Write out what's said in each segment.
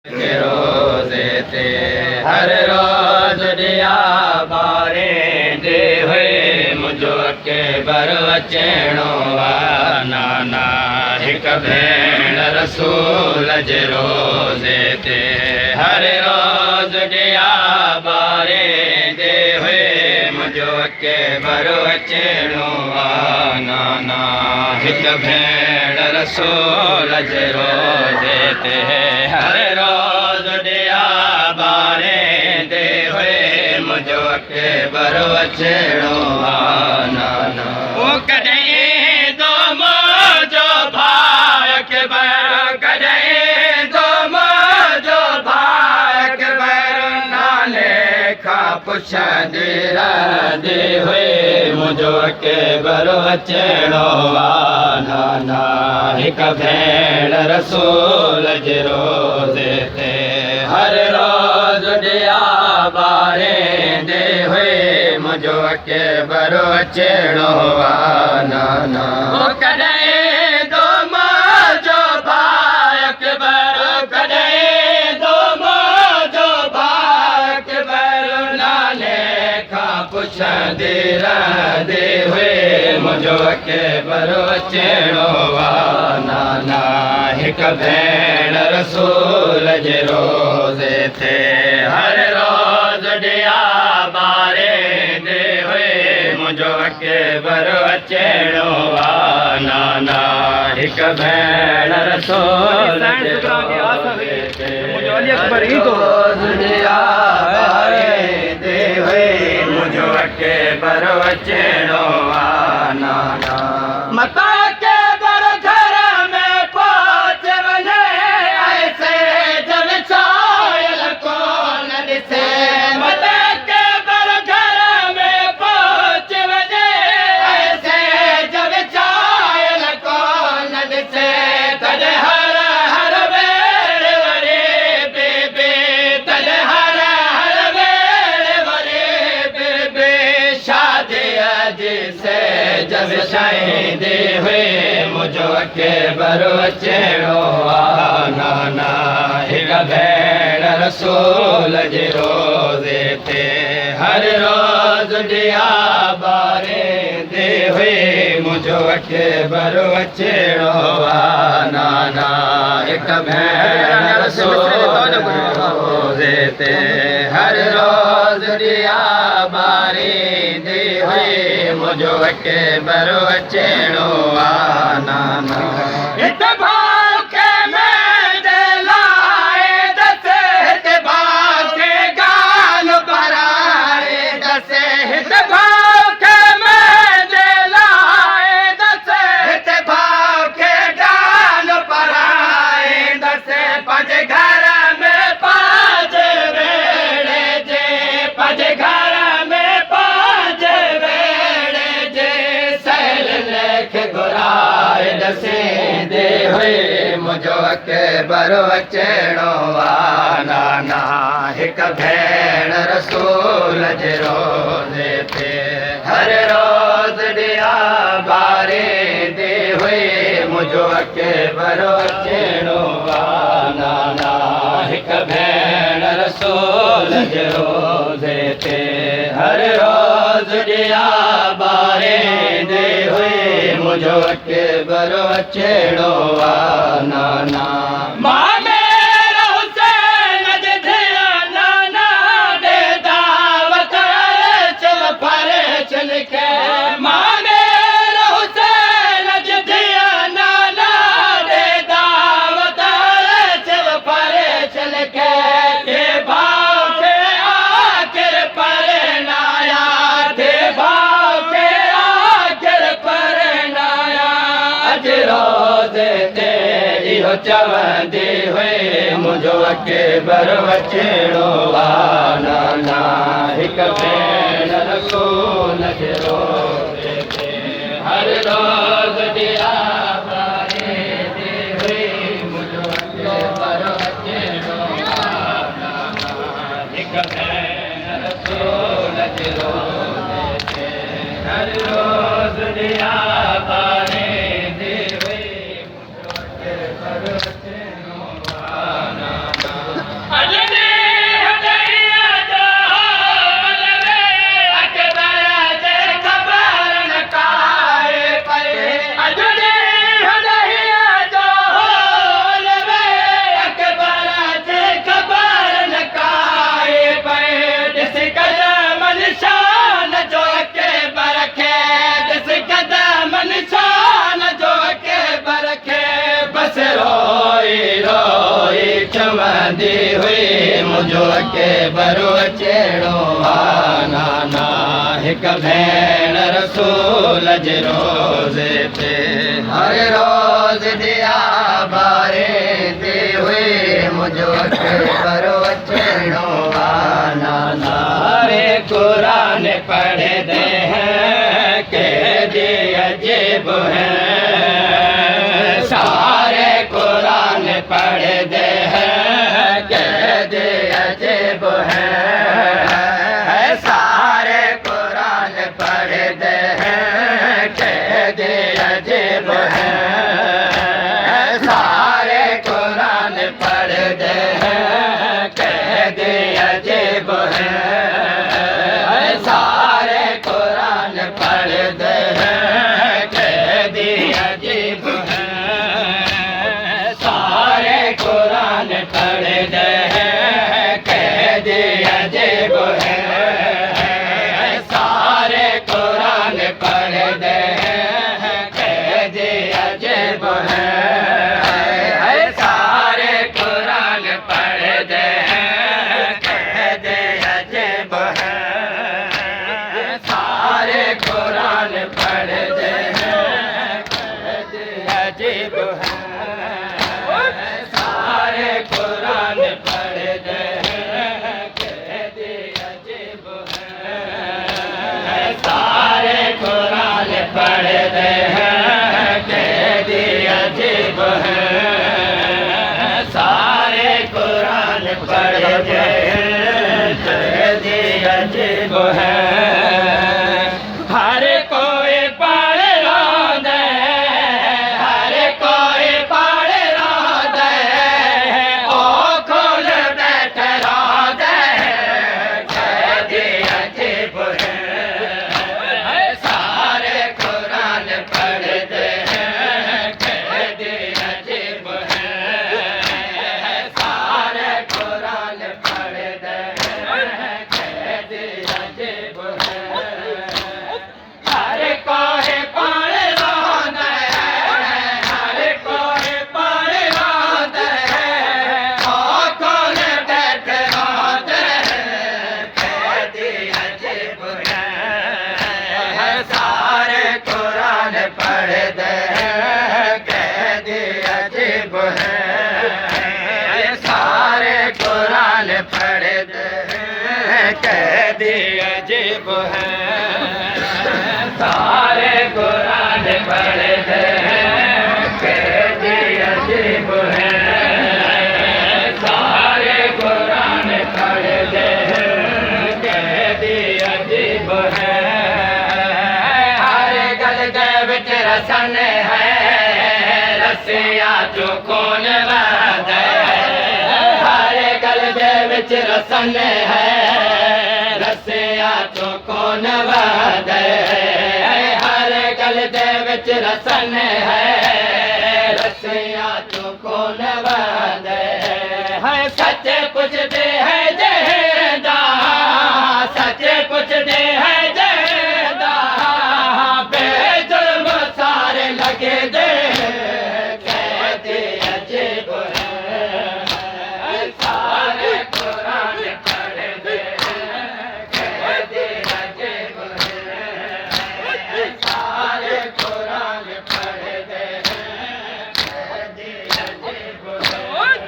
के रोज़े ते हर रोज़ दिया बारे दे हुए मुझो के बर अचणो नाना हिक भेण रसूल जे रोज़े ते हर रोज़ दिया बारे दे हुए मुझो के बर अचणो नाना हिक भेण रसूल जे रोज़े ते हर रोज़ दिया बारे दे हुए मुझो के बरो अचणो नाना ओ कॾहिं दो मुझो भाई के बर कॾहिं दो मुझो भाई के बर नाले खां पुछंदी रहंदी हुई मुझो के बरो अचणो नाना हिक भेण रसूल जे रोज़े ते हर रोज़ दिया बारे दे हुए मुझो के बरो अचणो नाना कॾहिं दो मुझो भाई के बर कॾहिं दो मुझो भाई के बर नाले खां पुछंदी रहंदी हुई मुझो के बरो अचणो नाना हिक भेण रसूल जे रोज़े ते हर रोज़ दिया बारे दे हुए मुझो के बरो अचणो नाना हिक भेण रसूल जे रोज़े ते हर रोज़ दिया बारे दे हुए मुझो के बरो अचणो नाना मता के बर घर में पहुंच वञे ऐसे जब चायल कोन ॾिसे मता के बर घर में पहुंच वञे ऐसे जब चायल कोन ॾिसे तॾहिं हर हर वेड़ वरे बेबे तॾहिं हर हर वेड़ वरे बेबे शादीअ जी से जब शाहींदी हुई मुझो के बरो अचणो नाना हिक भेण रसूल जे रोज़े ते हर रोज़ दिया बारे दे हुई मुझो के बरो अचणो नाना हिक भेण रसूल जे रोज़े ते हर रोज़ दिया बारे दे हुई मुझो के बरो अचणो नाना हित भाउ खे मेंदे लाए दसे हित भाउ खे गाल भराए दसे हित भाउ खे मेंदे लाए दसे हित भाउ खे गाल भराए दसे पंहिंजे घर में पंहिंजे वेड़े जे पंहिंजे घर में पंहिंजे वेड़े जे सहेल लेख घुराए दसे दे हुए मुझो के बरो अचणो नाना हिक भेण रसूल जे रोज़े ते हर रोज़ दिया बारे दे हुए मुझो के बरो अचणो नाना हिक भेण रसूल जे रोज़े ते हर रोज़ दिया बारे दे हुए मुझो के बरो अचणो नाना मां मेरा हुसैन जे धिया नाना दे दावत चल फरे चल के मां मेरा हुसैन जे धिया नाना दे दावत चल फरे चल के भाव के आखिर परे नाया थे भाव के आखिर परे नाया अज रोज़े ते इहो चवंदी हुई मुझो के बरो अचणो नाना हिक भेण रसूल जे रोज़े ते हर रोज़ दिया बारे दे हुई मुझो के बरो अचणो नाना हिक भेण रसूल जे रोज़े ते हर रोज़ दिया बारे दे हुई मुझो के बरो अचणो नाना चवंदी हुई मुझो के बरो चेड़ो नाना हिक भेण रसूल जे रोज़े ते हर रोज़ दिया बारे दे हुई मुझो के बरो चेड़ो नाना रे कुरान पढ़ते हैं के दिए अजीब हैं सारे कुरान पढ़ते हैं के दिए अजीब हैं सारे कुरान पढ़ते हैं के दिए अजीब हैं सारे कुरान पढ़ते हैं के दिए अजीब हैं सारे कुरान पढ़ते हैं के दिए अजीब हैं सारे कुरान पढ़ते हैं के दिए अजीब हैं सारे कुरान पढ़ते हैं के दिए अजीब हैं सारे कुरान पढ़ते हैं के दिए अजीब हैं सारे कुरान पढ़ते हैं के दिए अजीब हैं सारे कुरान पढ़ते हैं के दिए अजीब हैं सारे कुरान पढ़ते हैं के दिए अजीब हैं सारे कुरान पढ़ते हैं के दिए अजीब हैं हर कोई पढ़ रहा है हर कोई पढ़ रहा है ओ खोल बैठ रहा है के दिए अजीब हैं सारे कुरान पढ़ते हैं के दिए अजीब हैं सारे कुरान पढ़ते हैं के दिए अजीब हैं हर कोई पढ़ रहा है हर कोई पढ़ रहा है ओ कौन बैठ रहा है के दिए अजीब हैं सारे कुरान पढ़ते हैं के दिए अजीब हैं सारे कुरान पढ़ते हैं के दिए अजीब हैं सारे कुरान पढ़ते हैं के दिए अजीब हैं सारे कुरान पढ़ते हैं के दिए अजीब हैं हर गल दे विच रसन है रसिया जो कौन वहदे हर गल दे विच रसन है रसिया जो कौन वहदे हर गल दे विच रसन है रसिया जो कौन वहदे सच पुछदे है जहदा सच पुछदे है जहदा बेजुर्म सारे लगे दे के दिए अजीब हैं सारे कुरान पढ़ते हैं के दिए अजीब हैं सारे कुरान पढ़ते हैं के दिए अजीब हैं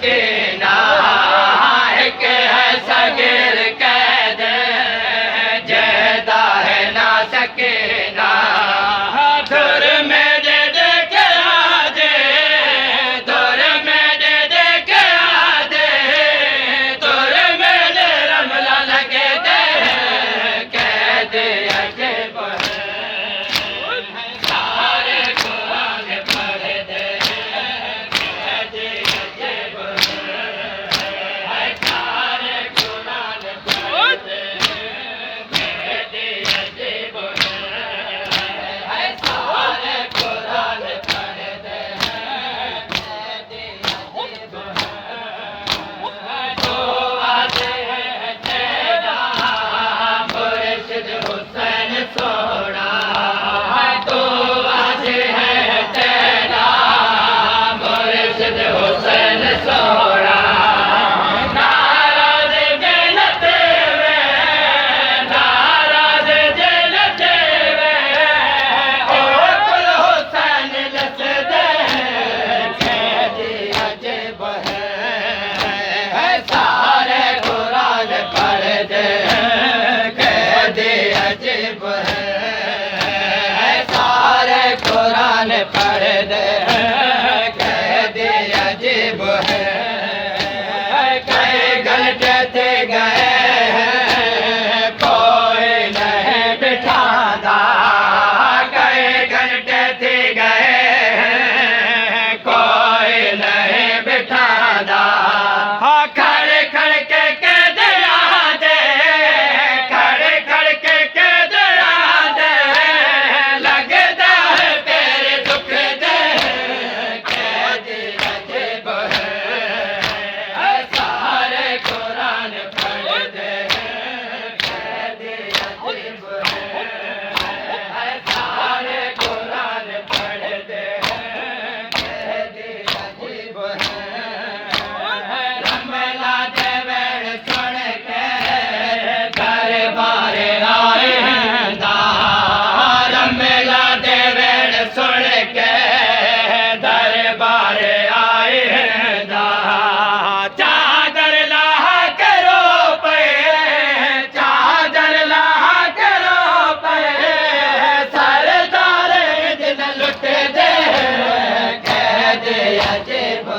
सकीना एक है सगीर कैद जैदा है ना सकीना धुर में दे दे के आजे धुर में दे दे के आजे धुर में दे रमला लगे दे कैद अजब सारे कुरान पढ़ दे कैद अजब सारे कुरान पढ़ दे कैद अजब सारे कुरान पढ़ दे तो आते हैं तेरा मुर्शिद हुसैन सोना तो आते हैं तेरा मुर्शिद हुसैन सोना नाराज जन्नत में नाराज जन्नत में ओ कुल हुसैन लस दे कैद अजब है सारे कुरान पढ़ दे कैद अजब है सारे कुरान पढ़ दे कैद अजब है कई घंटे थे गए कोई नहीं बिठादा कई घंटे थे गए कोई नहीं बिठादा हाँ खड़े खड़ के दिया दे खड़े खड़ के दिया दे लगता है तेरे दुख दे कैद अजब है सारे कुरान पढ़ दे कैद अजब है सारे कुरान पढ़ दे कैद अजब है रमला देवड़ सुन के दरबार आए हैं दा रमला देवड़ सुन के दरबार आए हैं दा चादर लाह करो पे चादर लाह करो पे सरदार दिन लुट दे कैद अजब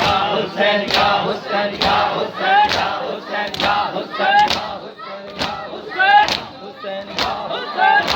या हुसैन या हुसैन या हुसैन या हुसैन या हुसैन या हुसैन या हुसैन हुसैन या हुसैन